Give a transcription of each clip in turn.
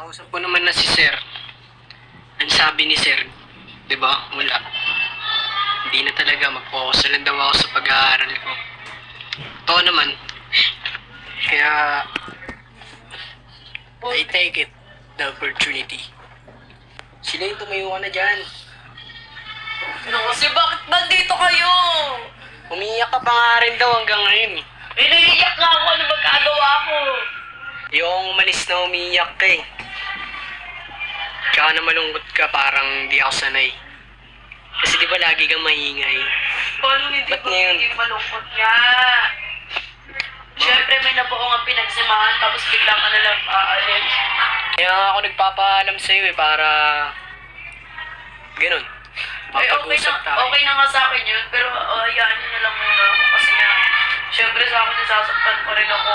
Kausap ko naman na si Sir. Ang sabi ni Sir, di ba? Wala. Hindi na talaga. Mag-focus na lang daw ako sa pag-aaral ko. Totoo naman. Kaya, I take it. The opportunity. Sila yung tumayo ka na dyan. Ano kasi bakit nandito kayo? Umiiyak ka pa nga rin daw hanggang ngayon. Iniiyak nga ako, ano magkagawa ko? Yung umalis na umiiyak ka eh. Tsaka na malungkot ka, parang di ako sanay. Kasi di ba lagi kang maingay? Paano hindi Ba't ko ngayon? hindi malungkot niya? Siyempre may nabuo nga pinagsamahan tapos bigla ka na lang aalis. Kaya nga ako nagpapaalam sa'yo eh, para... Ganun. Okay Mapag-usap tayo. okay na nga sa akin yun, pero hayaan niyo na lang muna ako kasi nga, siyempre sa akin nasasaktan pa rin ako.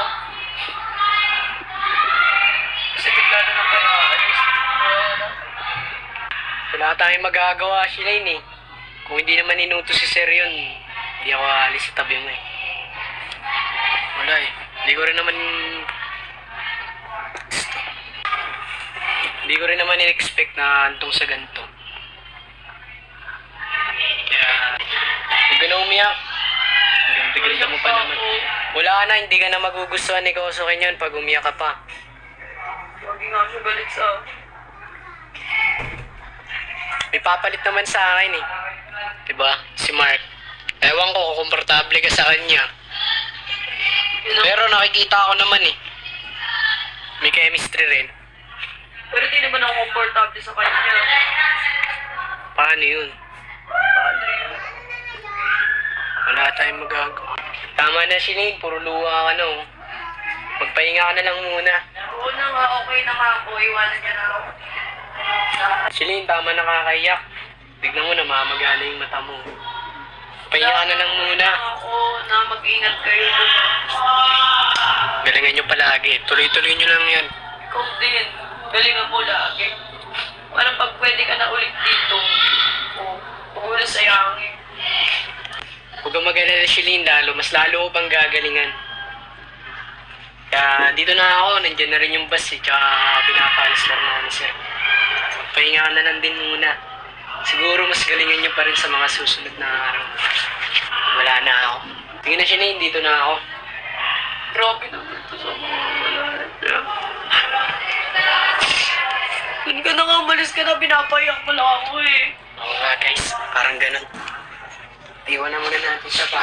Kasi bigla na lang kayo aalis. Wala tayong magagawa, Shilain eh. Kung hindi naman inutos si Sir yun, hindi ako aalis sa tabi mo eh. Wala eh. Hindi ko rin naman... Hindi ko rin naman in-expect na antong sa ganito. Kaya... Huwag ka na umiyak. Ganda-ganda mo pa naman. Wala na, hindi ka na magugustuhan ni Kosuke yun pag umiyak ka pa. Lagi nga siya galit sa... May papalit naman sa akin eh. Diba? Si Mark. Ewan ko kung komportable ka sa kanya. Pero nakikita ko naman eh. May chemistry rin. Pero di naman ako komportable sa kanya. Paano yun? Paano yun? Wala tayong magagawa. Tama na Shilain, puro luha ka na oh. Magpahinga ka na lang muna. Oo na nga, okay na nga ako. Iwanan niya na ako. Shilain, tama na kakaiyak. Tignan mo na, mamagana yung mata mo. Pahinga ka na lang muna. Ako na mag-ingat kayo. Galingan nyo palagi. Tuloy-tuloy nyo lang yan. Ikaw din. Galingan mo lagi. Parang pag pwede ka na ulit dito, huwag mo na sayangin. Huwag kang mag-alala Shilain, mas lalo ko pang gagalingan. Kaya dito na ako, nandyan na rin yung bus eh, tsaka pinapalis lang naman ni Sir. Pahinga ka na lang din muna. Siguro mas galingan nyo pa rin sa mga susunod na araw. Wala na ako. Tingnan na Shilain, dito na ako. Grabe naman ito sa mga wala. Hindi ka na nga, umalis ka na, pinapayak mo lang ako eh. Oo nga guys, parang ganun. Iwan na muna natin siya pa.